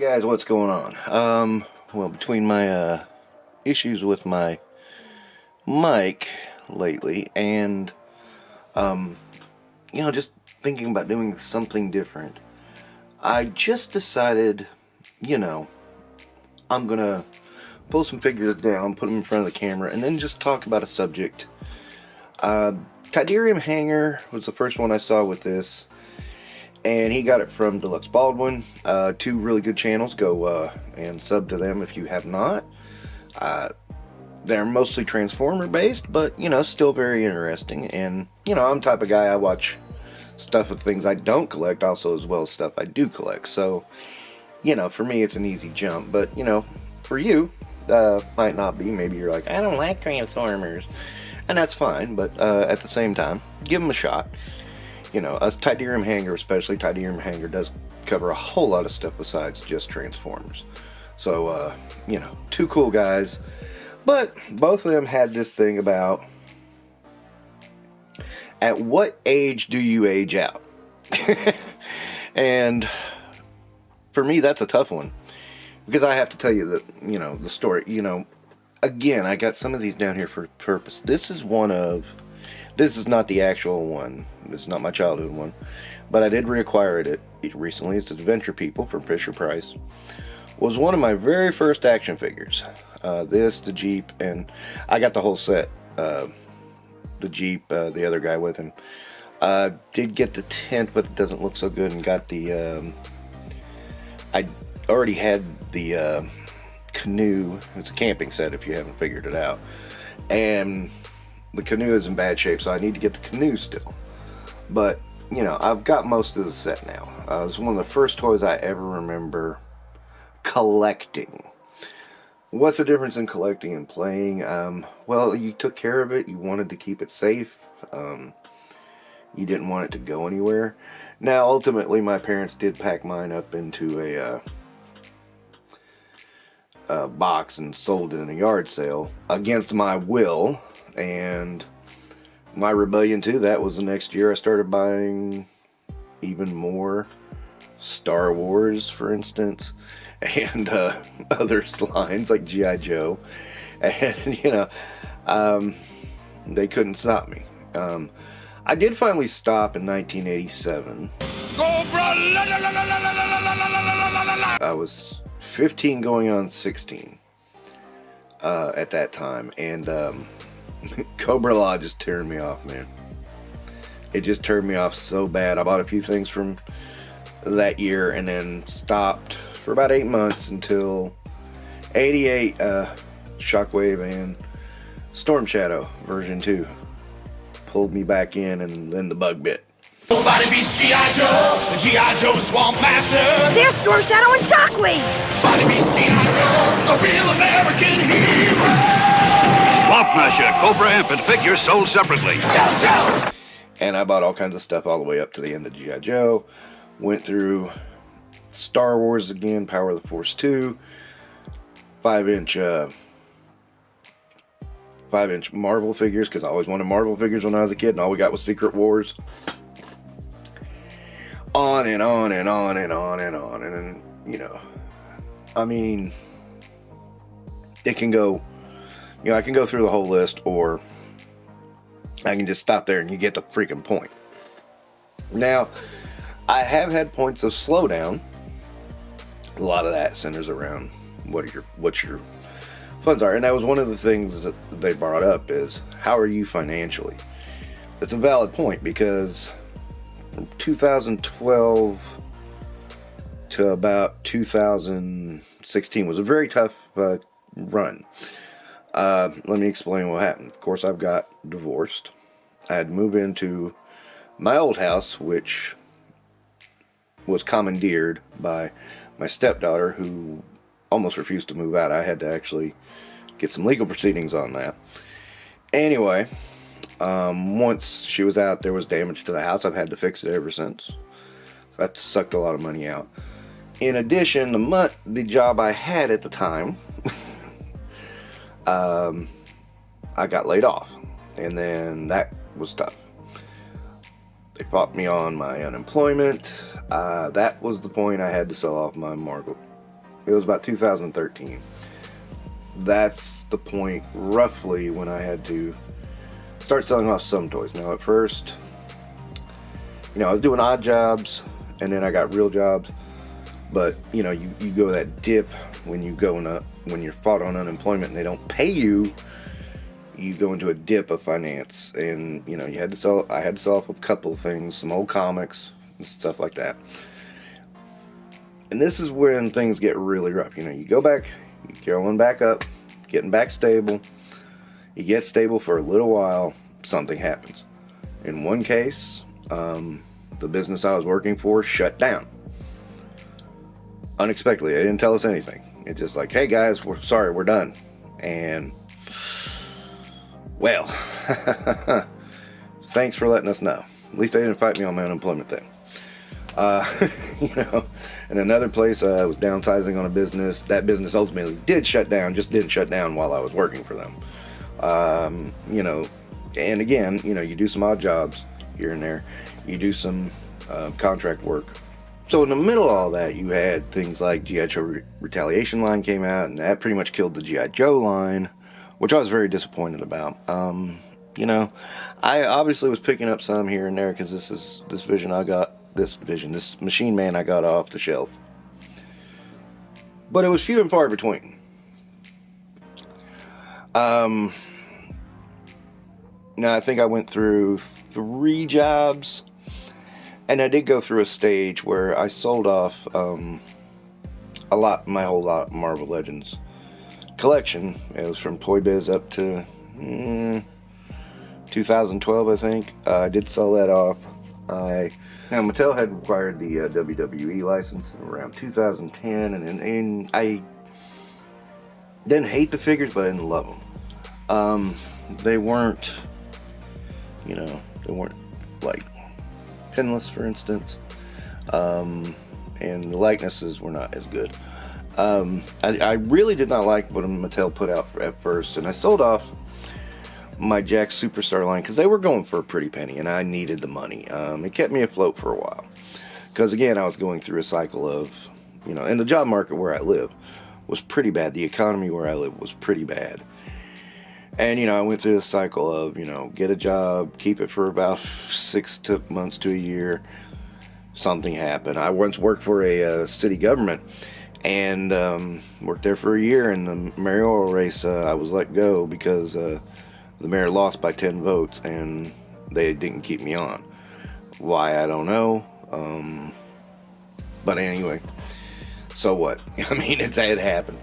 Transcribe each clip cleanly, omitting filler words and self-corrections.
guys, what's going on? Well, between my issues with my mic lately and just thinking about doing something different, I just decided, I'm gonna pull some figures down, put them in front of the camera, and then just talk about a subject. Tidarium Hanger was the first one I saw with this, and he got it from Deluxe Baldwin. Two really good channels. Go and sub to them if you have not. They're mostly Transformer based, but still very interesting. And I'm the type of guy, I watch stuff with things I don't collect also, as well as stuff I do collect. So for me it's an easy jump, but for you might not be. Maybe you're like, I don't like Transformers, and that's fine, but at the same time, give them a shot. Us Tidarium Hanger, especially Tidarium Hanger, does cover a whole lot of stuff besides just Transformers. So two cool guys, but both of them had this thing about, at what age do you age out? And for me, that's a tough one, because I have to tell you that, the story, again, I got some of these down here for purpose. This is not the actual one. It's not my childhood one, but I did reacquire it recently. It's Adventure People from Fisher-Price. Was one of my very first action figures. The Jeep, and I got the whole set. The Jeep, the other guy with him. Did get the tent, but it doesn't look so good, and got the, I already had the canoe. It's a camping set if you haven't figured it out. And the canoe is in bad shape, so I need to get the canoe still. But, I've got most of the set now. It was one of the first toys I ever remember collecting. What's the difference in collecting and playing? Well, you took care of it. You wanted to keep it safe. You didn't want it to go anywhere. Now, ultimately, my parents did pack mine up into a box and sold it in a yard sale against my will. And my rebellion to that was the next year I started buying even more Star Wars, for instance, and other lines like G.I. Joe. And, they couldn't stop me. I did finally stop in 1987. I was 15 going on 16 at that time, and Cobra Law just turned me off, man. It just turned me off so bad. I bought a few things from that year and then stopped for about 8 months until 88 Shockwave and Storm Shadow version 2 pulled me back in, and then the bug bit. Nobody beats G.I. Joe, the G.I. Joe Swamp Master. There's Storm Shadow and Shockwave. Nobody beats G.I. Joe, the real American hero. Swamp Masher, Cobra Infant figures sold separately. Joe. And I bought all kinds of stuff all the way up to the end of G.I. Joe. Went through Star Wars again, Power of the Force 2, 5-inch Marvel figures, because I always wanted Marvel figures when I was a kid, and all we got was Secret Wars. On and on and on and on and on, and I mean, it can go, I can go through the whole list, or I can just stop there and you get the freaking point. Now, I have had points of slowdown. A lot of that centers around what your funds are, and that was one of the things that they brought up, is how are you financially? It's a valid point, because from 2012 to about 2016 was a very tough run. Let me explain what happened. Of course, I've got divorced. I had moved into my old house, which was commandeered by my stepdaughter, who almost refused to move out. I had to actually get some legal proceedings on that. Anyway, once she was out, there was damage to the house. I've had to fix it ever since. That sucked a lot of money out. In addition, the job I had at the time, I got laid off, and then that was tough. They fought me on my unemployment. That was the point I had to sell off my Marvel It was about 2013. That's the point, roughly, when I had to start selling off some toys. Now, at first, I was doing odd jobs, and then I got real jobs. But, you go that dip when you're fought on unemployment and they don't pay you. You go into a dip of finance, and I had to sell off a couple of things, some old comics and stuff like that. And this is when things get really rough. You go back, you're going back up, getting back stable. You get stable for a little while, something happens. In one case, the business I was working for shut down. Unexpectedly, they didn't tell us anything. It's just like, hey guys, we're sorry, we're done. And, well, thanks for letting us know. At least they didn't fight me on my unemployment thing. In another place, I was downsizing on a business. That business ultimately did shut down, just didn't shut down while I was working for them. And again, you do some odd jobs here and there. You do some contract work. So in the middle of all that, you had things like G.I. Joe Retaliation line came out, and that pretty much killed the G.I. Joe line, which I was very disappointed about. I obviously was picking up some here and there because this Machine Man I got off the shelf. But it was few and far between. Now I think I went through 3 jobs, and I did go through a stage where I sold off my whole lot of Marvel Legends collection. It was from Toy Biz up to 2012, I think. I did sell that off. Now Mattel had acquired the WWE license around 2010, and I didn't hate the figures, but I didn't love them. They weren't, like pinless, for instance, and the likenesses were not as good. I really did not like what Mattel put out at first, and I sold off my Jack Superstar line because they were going for a pretty penny, and I needed the money. It kept me afloat for a while because, again, I was going through a cycle of, and the job market where I live was pretty bad. The economy where I live was pretty bad. And, I went through this cycle of, get a job, keep it for about 6 months to a year. Something happened. I once worked for a city government and worked there for a year. In the mayoral race, I was let go because the mayor lost by 10 votes and they didn't keep me on. Why, I don't know. But anyway, so what? I mean, it happened.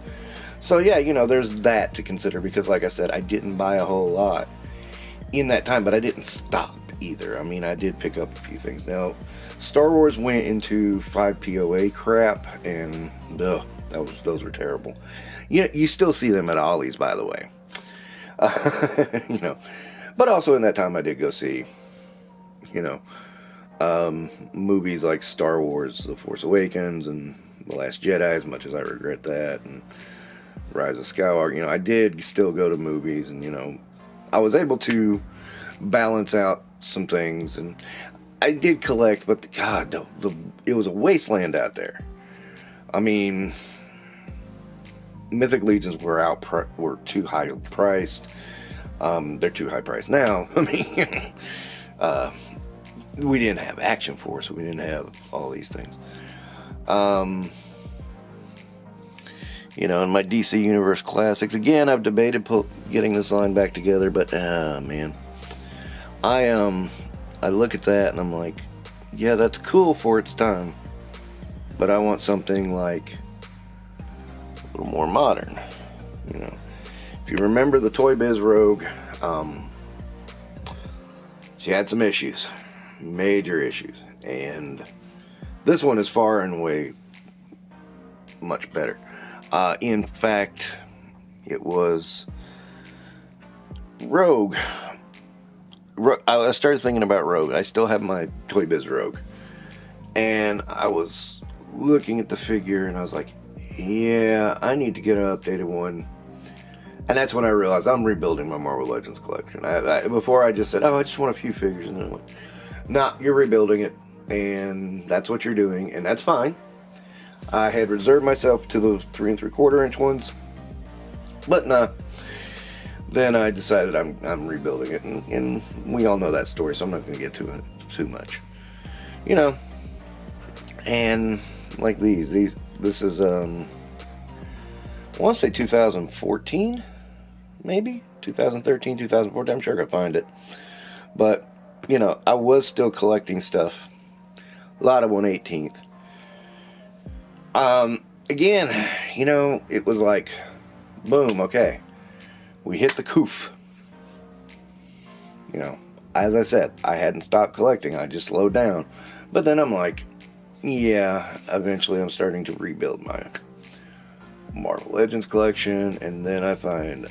So yeah, there's that to consider because, like I said, I didn't buy a whole lot in that time, but I didn't stop either. I mean, I did pick up a few things. Now, Star Wars went into 5 POA crap, and those were terrible. You still see them at Ollie's, by the way. But also in that time, I did go see, movies like Star Wars: The Force Awakens and The Last Jedi, as much as I regret that, and Rise of Skywalker. I did still go to movies, and I was able to balance out some things, and I did collect, but it was a wasteland out there. I mean, Mythic Legions were too high priced. They're too high priced now. I mean, we didn't have Action Force, we didn't have all these things. In my DC Universe Classics, again, I've debated getting this line back together, but man, I look at that and I'm like, yeah, that's cool for its time, but I want something like a little more modern. If you remember the Toy Biz Rogue, she had some issues, major issues, and this one is far and away much better. In fact, it was Rogue. I started thinking about Rogue. I still have my Toy Biz Rogue. And I was looking at the figure and I was like, yeah, I need to get an updated one. And that's when I realized I'm rebuilding my Marvel Legends collection. Before I just said, I just want a few figures. And then I went, nah, you're rebuilding it. And that's what you're doing. And that's fine. I had reserved myself to those 3 3/4 inch ones, but nah. Then I decided I'm rebuilding it, and we all know that story, so I'm not going to get to it too much. You know, and like this is I want to say 2014, maybe 2013, 2014. I'm sure I could find it, but you know, I was still collecting stuff. A lot of 1/18th. Again, you know, it was like, boom, okay. We hit the coof. You know, as I said, I hadn't stopped collecting. I just slowed down. But then I'm like, yeah, eventually I'm starting to rebuild my Marvel Legends collection. And then I find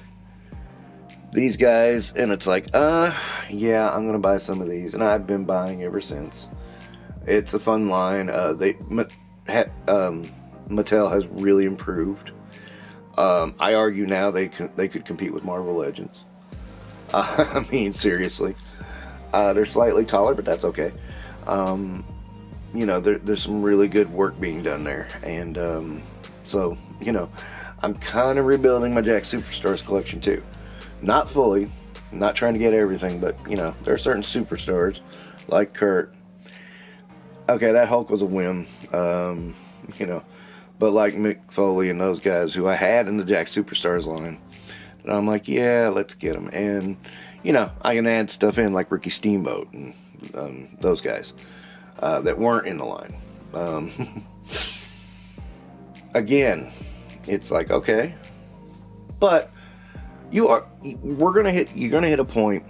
these guys. And it's like, yeah, I'm going to buy some of these. And I've been buying ever since. It's a fun line. Mattel has really improved. I argue now they could compete with Marvel Legends. I mean, seriously. They're slightly taller, but that's okay. You know, there's some really good work being done there. And so, you know, I'm kind of rebuilding my Jack Superstars collection too. Not fully. I'm not trying to get everything, but, you know, there are certain superstars, like Kurt. Okay, that Hulk was a whim. You know. But like Mick Foley and those guys who I had in the Jack Superstars line, and I'm like, yeah, let's get them. And, you know, I can add stuff in like Ricky Steamboat and those guys that weren't in the line. Again, it's like, okay, but you're gonna hit a point.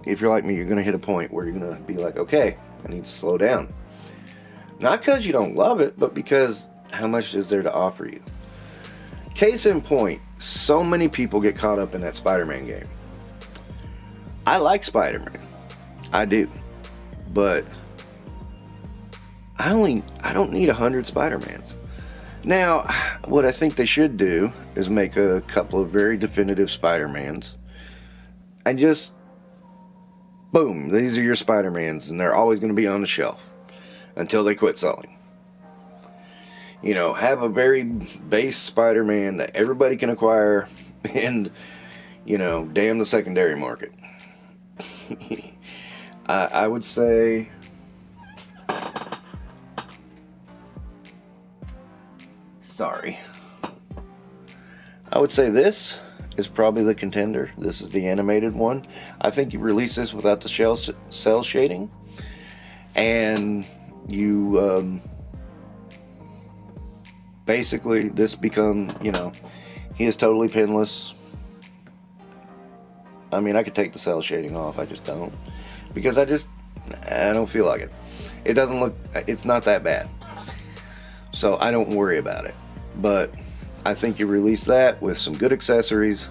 If you're like me, you're gonna hit a point where you're gonna be like, okay, I need to slow down. Not because you don't love it, but because how much is there to offer you? Case in point, so many people get caught up in that Spider-Man game. I like Spider-Man. I do. But I don't need 100 Spider-Mans. Now, what I think they should do is make a couple of very definitive Spider-Mans. And just, boom, these are your Spider-Mans, and they're always going to be on the shelf until they quit selling. You know, have a very base Spider-Man that everybody can acquire, and, you know, damn the secondary market. I would say, I would say this is probably the contender. This is the animated one. I think you release this without the cell shading, and you, basically, this become, you know, he is totally pinless. I mean, I could take the cell shading off. I just don't. Because I don't feel like it. It doesn't look, it's not that bad. So I don't worry about it. But I think you release that with some good accessories.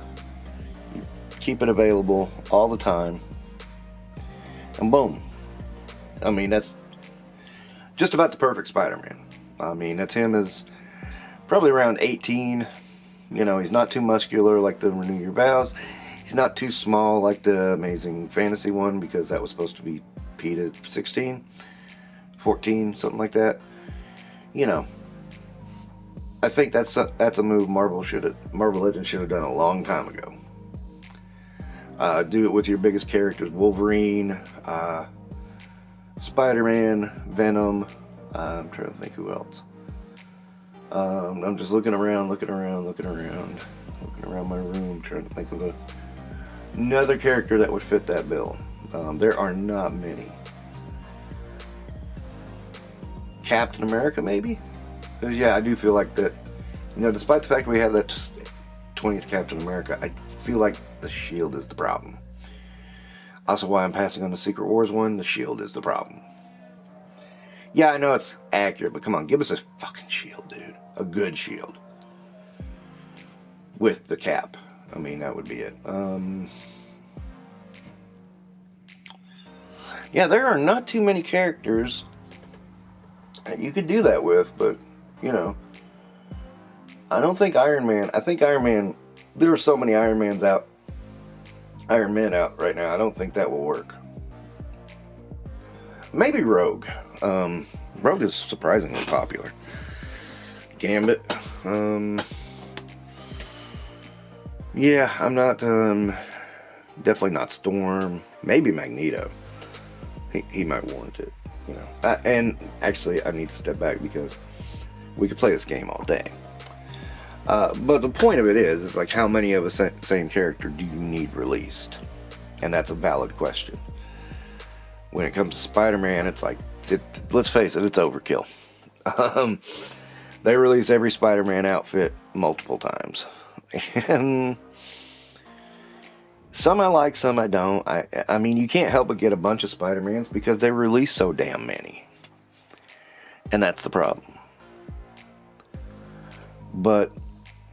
You keep it available all the time. And boom. I mean, that's just about the perfect Spider-Man. I mean, that's him as probably around 18. You know, he's not too muscular like the Renew Your Vows. He's not too small like the Amazing Fantasy one, because that was supposed to be PETA 16, 14, something like that. You know, I think that's a move Marvel Legends should have done a long time ago. Do it with your biggest characters: Wolverine, Spider-Man, Venom. I'm trying to think who else. I'm just looking around my room, trying to think of another character that would fit that bill. There are not many. Captain America, maybe? Because, yeah, I do feel like that, you know, despite the fact we have that 20th Captain America, I feel like the Shield is the problem. Also, why I'm passing on the Secret Wars one, the Shield is the problem. Yeah, I know it's accurate, but come on, give us a fucking Shield, dude. A good Shield. With the Cap. I mean, that would be it. Yeah, there are not too many characters that you could do that with, but, you know, I don't think Iron Man, there are so many Iron Men out right now, I don't think that will work. Maybe Rogue. Rogue is surprisingly popular. Gambit. Yeah, I'm not, definitely not Storm. Maybe Magneto. He might warrant it, you know. And actually, I need to step back because we could play this game all day. But the point of it is like, how many of a same character do you need released? And that's a valid question. When it comes to Spider-Man, it's like, let's face it, it's overkill. They release every Spider-Man outfit multiple times. And some I like, some I don't. I mean, you can't help but get a bunch of Spider-Mans because they release so damn many. And that's the problem. But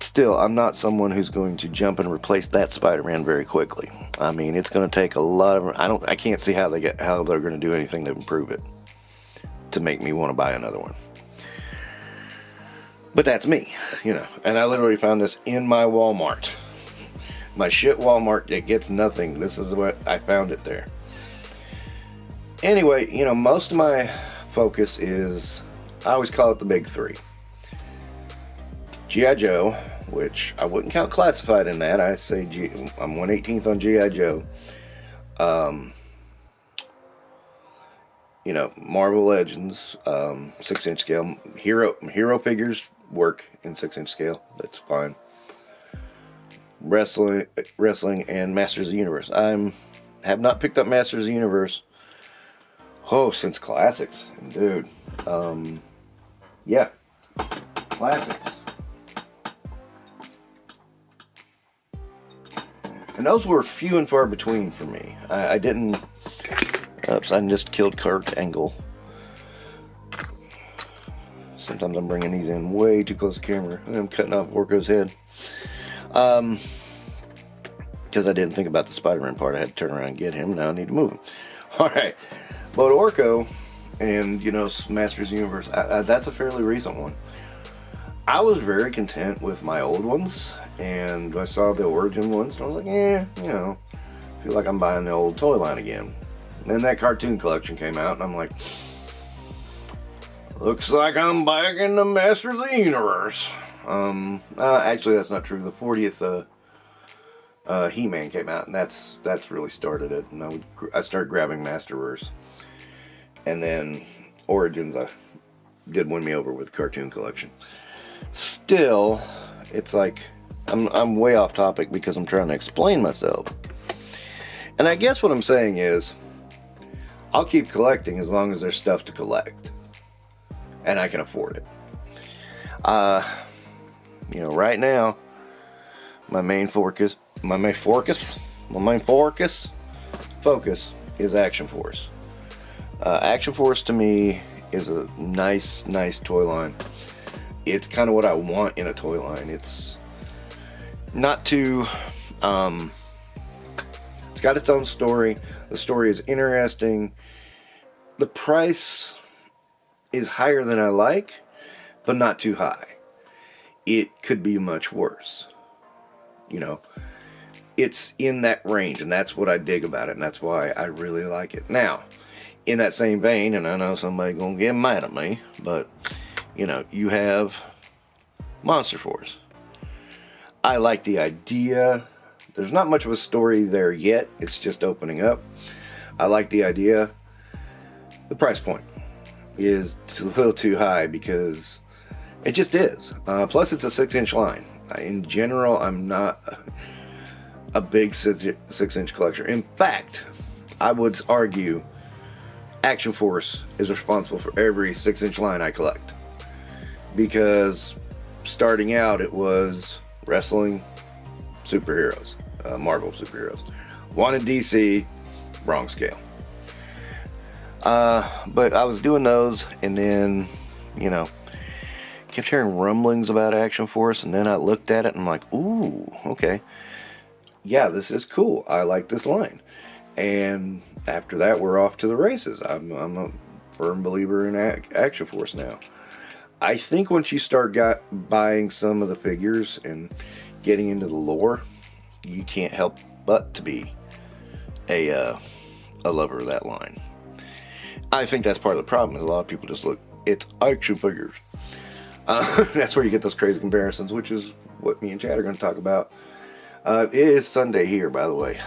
still, I'm not someone who's going to jump and replace that Spider-Man very quickly. I mean, it's going to take a lot of... I can't see how they're going to do anything to improve it to make me want to buy another one. But that's me, you know. And I literally found this in my Walmart. My shit Walmart, it gets nothing. This is what I found it there. Anyway, you know, most of my focus is, I always call it the big three. G.I. Joe, which I wouldn't count classified in that. I say I'm 1/18th on G.I. Joe. You know, Marvel Legends, 6-inch scale. Hero figures work in 6-inch scale. That's fine. Wrestling, and Masters of the Universe. Have not picked up Masters of the Universe. Since Classics, dude. Yeah, Classics. And those were few and far between for me. I didn't. Oops, I just killed Kurt Angle. Sometimes I'm bringing these in way too close to camera. I'm cutting off Orko's head. Because I didn't think about the Spider-Man part. I had to turn around and get him. Now I need to move him. Alright. But Orko and, you know, Masters of the Universe, that's a fairly recent one. I was very content with my old ones. And I saw the Origin ones. And I was like, you know, I feel like I'm buying the old toy line again. And then that cartoon collection came out. And I'm like, looks like I'm back in the Masters of the Universe. Actually, that's not true. The 40th He-Man came out, and that's really started it. And I started grabbing Masterverse, and then Origins did win me over with the cartoon collection. Still, it's like I'm way off topic because I'm trying to explain myself. And I guess what I'm saying is, I'll keep collecting as long as there's stuff to collect, and I can afford it. You know, right now, my main focus is Action Force. Action Force to me is a nice toy line. It's kind of what I want in a toy line. It's not too, it's got its own story. The story is interesting. The price is higher than I like, but not too high. It could be much worse. You know, it's in that range, and that's what I dig about it, and that's why I really like it. Now, in that same vein, and I know somebody's gonna get mad at me, but, you know, you have Monster Force. I like the idea. There's not much of a story there yet. It's just opening up. I like the idea. The price point is a little too high because it just is. Plus, it's a 6-inch line. In general, I'm not a big 6-inch collector. In fact, I would argue Action Force is responsible for every 6-inch line I collect. Because starting out, it was wrestling, superheroes, Marvel superheroes. Wanted DC, wrong scale. But I was doing those, and then, you know, kept hearing rumblings about Action Force, and then I looked at it and I'm like, ooh, okay. Yeah, this is cool. I like this line. And after that, we're off to the races. I'm a firm believer in Action Force now. I think once you start buying some of the figures and getting into the lore, you can't help but to be a lover of that line. I think that's part of the problem, is a lot of people just look, it's action figures. That's where you get those crazy comparisons, which is what me and Chad are going to talk about. It is Sunday here, by the way.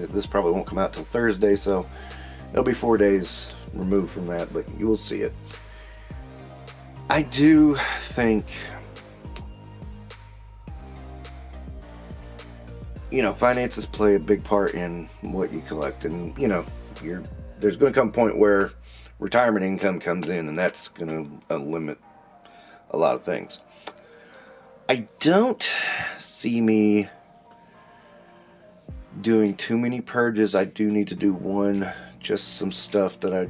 This probably won't come out till Thursday, so it'll be 4 days removed from that, but you will see it. I do think, finances play a big part in what you collect, and there's going to come a point where retirement income comes in, and that's going to limit a lot of things. I don't see me doing too many purges. I do need to do one, just some stuff that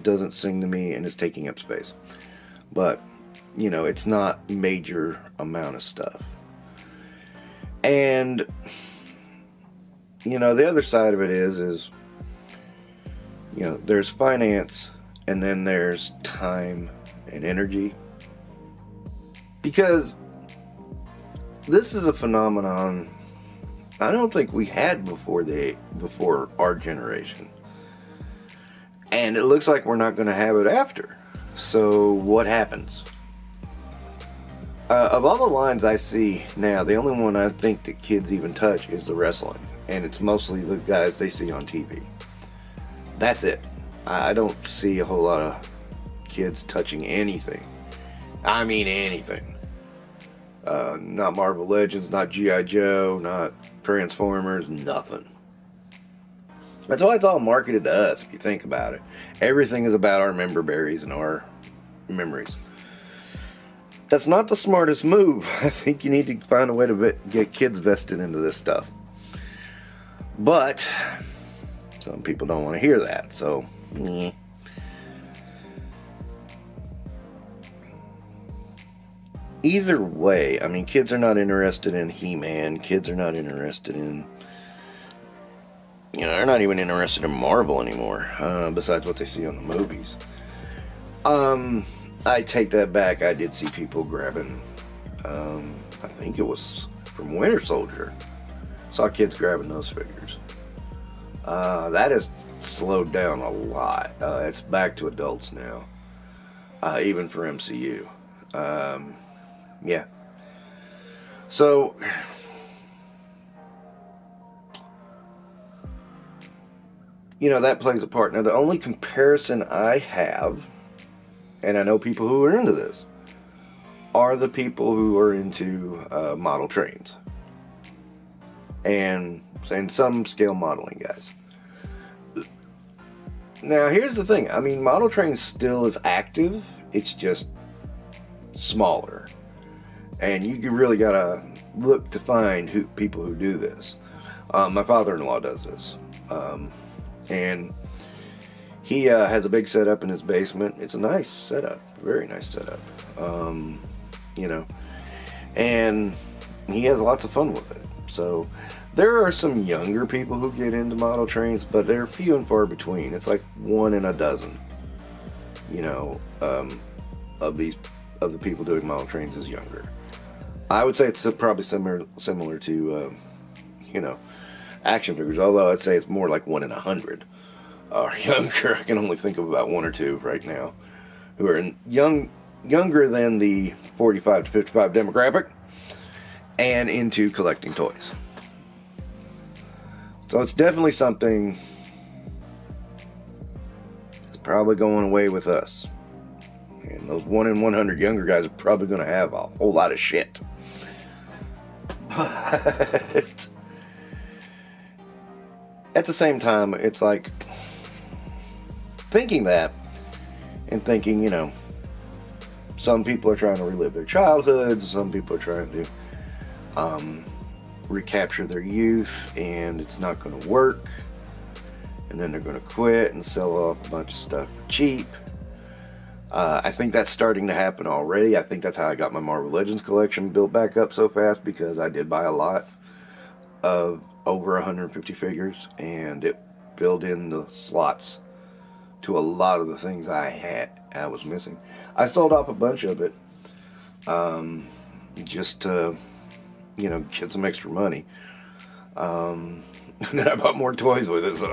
doesn't sing to me and is taking up space. But, it's not major amount of stuff. And, the other side of it is, there's finance and then there's time and energy. Because this is a phenomenon I don't think we had before our generation. And it looks like we're not going to have it after. So what happens? Of all the lines I see now, the only one I think that kids even touch is the wrestling. And it's mostly the guys they see on TV. That's it. I don't see a whole lot of kids touching anything. I mean anything. Not Marvel Legends, not G.I. Joe, not Transformers, nothing. That's why it's all marketed to us, if you think about it. Everything is about our member berries and our memories. That's not the smartest move. I think you need to find a way to get kids vested into this stuff. But some people don't want to hear that, so Either way, I mean, kids are not interested in He-Man. Kids are not interested in, they're not even interested in Marvel anymore, besides what they see on the movies. I take that back. I did see people grabbing, I think it was from Winter Soldier. Saw kids grabbing those figures. That has slowed down a lot. It's back to adults now, even for MCU. Yeah. So, that plays a part. Now, the only comparison I have, and I know people who are into this, are the people who are into model trains. And some scale modeling guys. Now, here's the thing. I mean, model train still is active. It's just smaller. And you really gotta look to find people who do this. My father-in-law does this. And he has a big setup in his basement. It's a nice setup. Very nice setup. And he has lots of fun with it. So there are some younger people who get into model trains, but they're few and far between. It's like 1 in a dozen, of the people doing model trains is younger. I would say it's probably similar to, action figures, although I'd say it's more like 1 in 100 are younger. I can only think of about 1 or 2 right now who are younger than the 45 to 55 demographic and into collecting toys. So it's definitely something that's probably going away with us. And those 1 in 100 younger guys are probably going to have a whole lot of shit. But at the same time, it's like thinking that and thinking, some people are trying to relive their childhoods, some people are trying to recapture their youth, and it's not going to work. And then they're going to quit and sell off a bunch of stuff for cheap. I think that's starting to happen already. I think that's how I got my Marvel Legends collection built back up so fast, because I did buy a lot of over 150 figures, and it filled in the slots to a lot of the things I was missing. I sold off a bunch of it just to, get some extra money. And then I bought more toys with it, so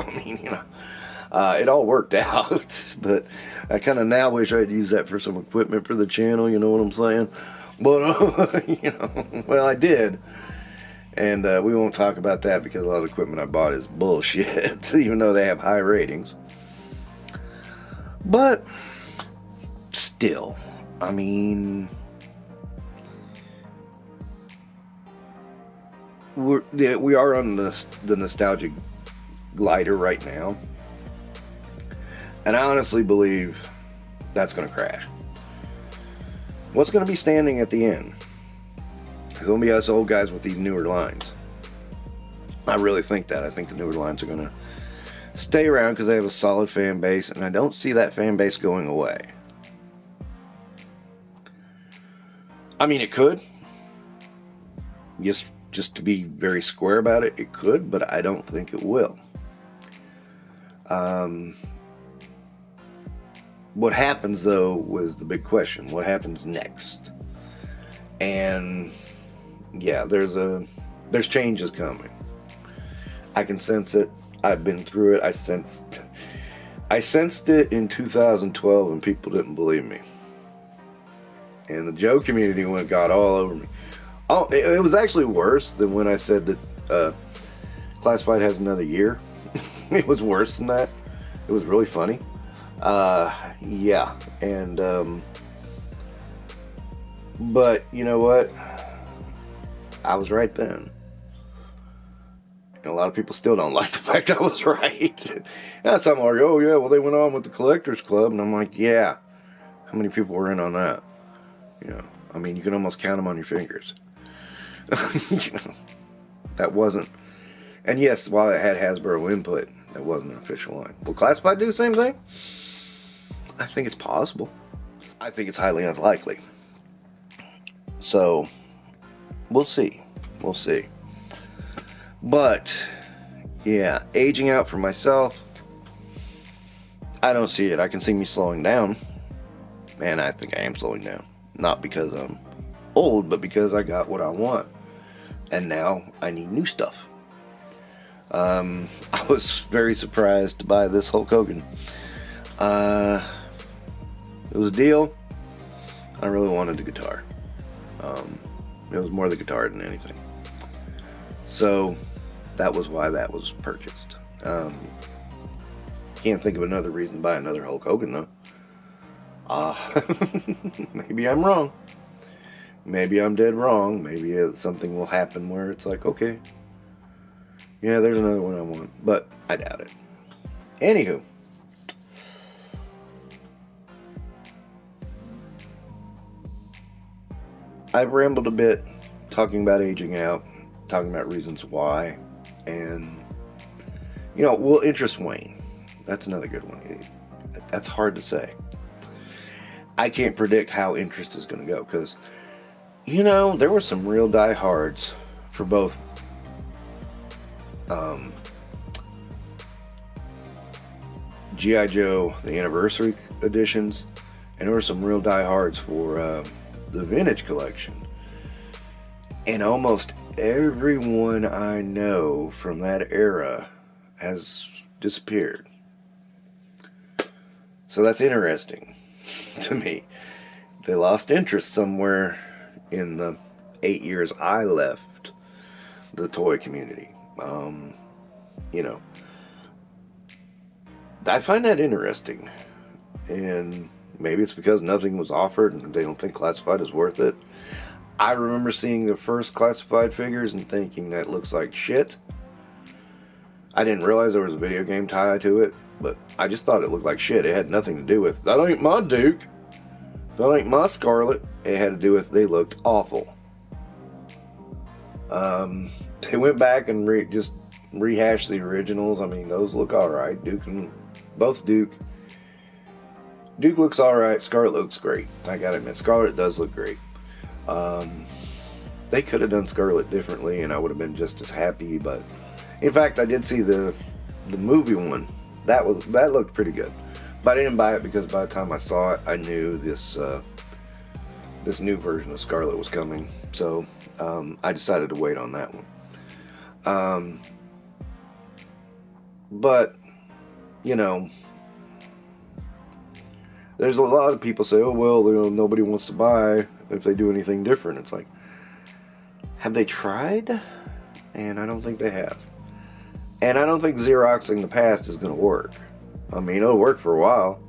It all worked out, but I kind of now wish I'd used that for some equipment for the channel, you know what I'm saying? But, you know, well, I did. And we won't talk about that because a lot of equipment I bought is bullshit, even though they have high ratings. But, still, I mean, we are on the nostalgic glider right now. And I honestly believe that's going to crash. What's going to be standing at the end? It's going to be us old guys with these newer lines. I really think that. I think the newer lines are going to stay around because they have a solid fan base, and I don't see that fan base going away. I mean, it could. Just to be very square about it, it could, but I don't think it will. What happens, though, was the big question. What happens next? And yeah, there's changes coming. I can sense it. I've been through it. I sensed it in 2012, and people didn't believe me. And the Joe community got all over me. Oh, it was actually worse than when I said that Classified has another year. It was worse than that. It was really funny. Yeah, and but you know what? I was right then. And a lot of people still don't like the fact I was right. And some are like, oh yeah, well they went on with the Collectors Club, and I'm like, yeah. How many people were in on that? You know, I mean, you can almost count them on your fingers. You know, that wasn't. And yes, while it had Hasbro input, that wasn't an official line. Will Classified do the same thing? I think it's possible. I think it's highly unlikely. So, we'll see. We'll see. But, yeah, aging out for myself, I don't see it. I can see me slowing down. And I think I am slowing down. Not because I'm old, but because I got what I want. And now I need new stuff. I was very surprised to buy this Hulk Hogan. It was a deal. I really wanted the guitar. It was more the guitar than anything. So that was why that was purchased. Can't think of another reason to buy another Hulk Hogan though. Maybe I'm wrong. Maybe I'm dead wrong. Maybe something will happen where it's like, okay, yeah, there's another one I want. But I doubt it. Anywho. I've rambled a bit talking about aging out, talking about reasons why, and, you know, will interest wane? That's another good one. That's hard to say. I can't predict how interest is going to go, because, you know, there were some real diehards for both G.I. Joe, the anniversary editions, and there were some real diehards for the vintage collection. And almost everyone I know from that era has disappeared. So that's interesting to me. They lost interest somewhere in the 8 years I left the toy community. You know, I find that interesting. And maybe it's because nothing was offered and they don't think Classified is worth it. I remember seeing the first Classified figures and thinking that looks like shit. I didn't realize there was a video game tie to it, but I just thought it looked like shit. It had nothing to do with, that ain't my Duke. That ain't my Scarlet. It had to do with, they looked awful. They went back and just rehashed the originals. I mean, those look alright. Both Duke looks alright. Scarlet looks great. I gotta admit, Scarlet does look great. They could have done Scarlet differently and I would have been just as happy, but in fact I did see the movie one. That looked pretty good. But I didn't buy it because by the time I saw it I knew this new version of Scarlet was coming. So I decided to wait on that one. But you know, there's a lot of people say, oh, well, you know, nobody wants to buy if they do anything different. It's like, have they tried? And I don't think they have. And I don't think Xeroxing the past is going to work. I mean, it'll work for a while.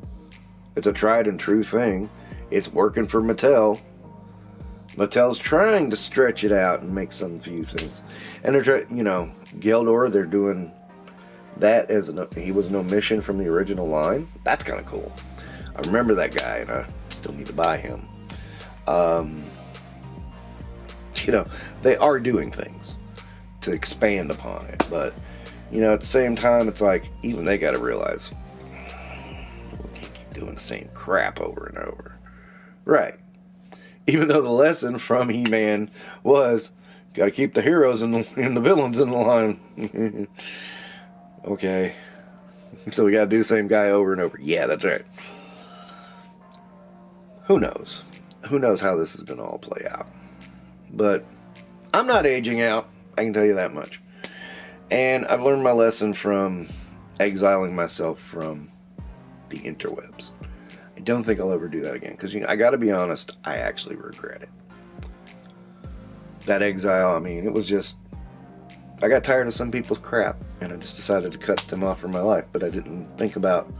It's a tried and true thing. It's working for Mattel. Mattel's trying to stretch it out and make some few things. And they're trying, you know, Geldor, they're doing that as he was an omission from the original line. That's kind of cool. I remember that guy, and I still need to buy him. You know, they are doing things to expand upon it, but you know, at the same time, it's like even they got to realize we can't keep doing the same crap over and over, right? Even though the lesson from He-Man was got to keep the heroes and the villains in the line. Okay, so we got to do the same guy over and over. Yeah, that's right. Who knows? Who knows how this is going to all play out? But I'm not aging out, I can tell you that much. And I've learned my lesson from exiling myself from the interwebs. I don't think I'll ever do that again. Because, you know, I got to be honest, I actually regret it. That exile, I mean, it was just... I got tired of some people's crap. And I just decided to cut them off from my life. But I didn't think about...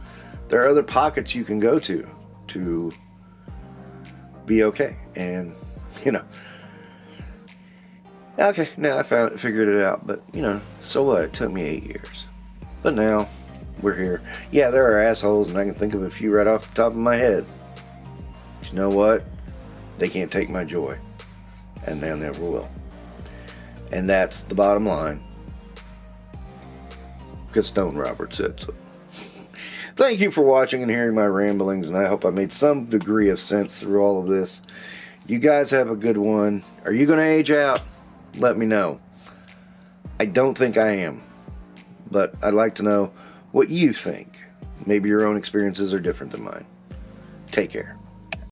There are other pockets you can go to be okay. And, you know... Okay, now I figured it out, but, you know, so what? It took me 8 years. But now, we're here. Yeah, there are assholes, and I can think of a few right off the top of my head. But you know what? They can't take my joy. And they never will. And that's the bottom line. Because Stone Robert said so. Thank you for watching and hearing my ramblings, and I hope I made some degree of sense through all of this. You guys have a good one. Are you going to age out? Let me know. I don't think I am, but I'd like to know what you think. Maybe your own experiences are different than mine. Take care.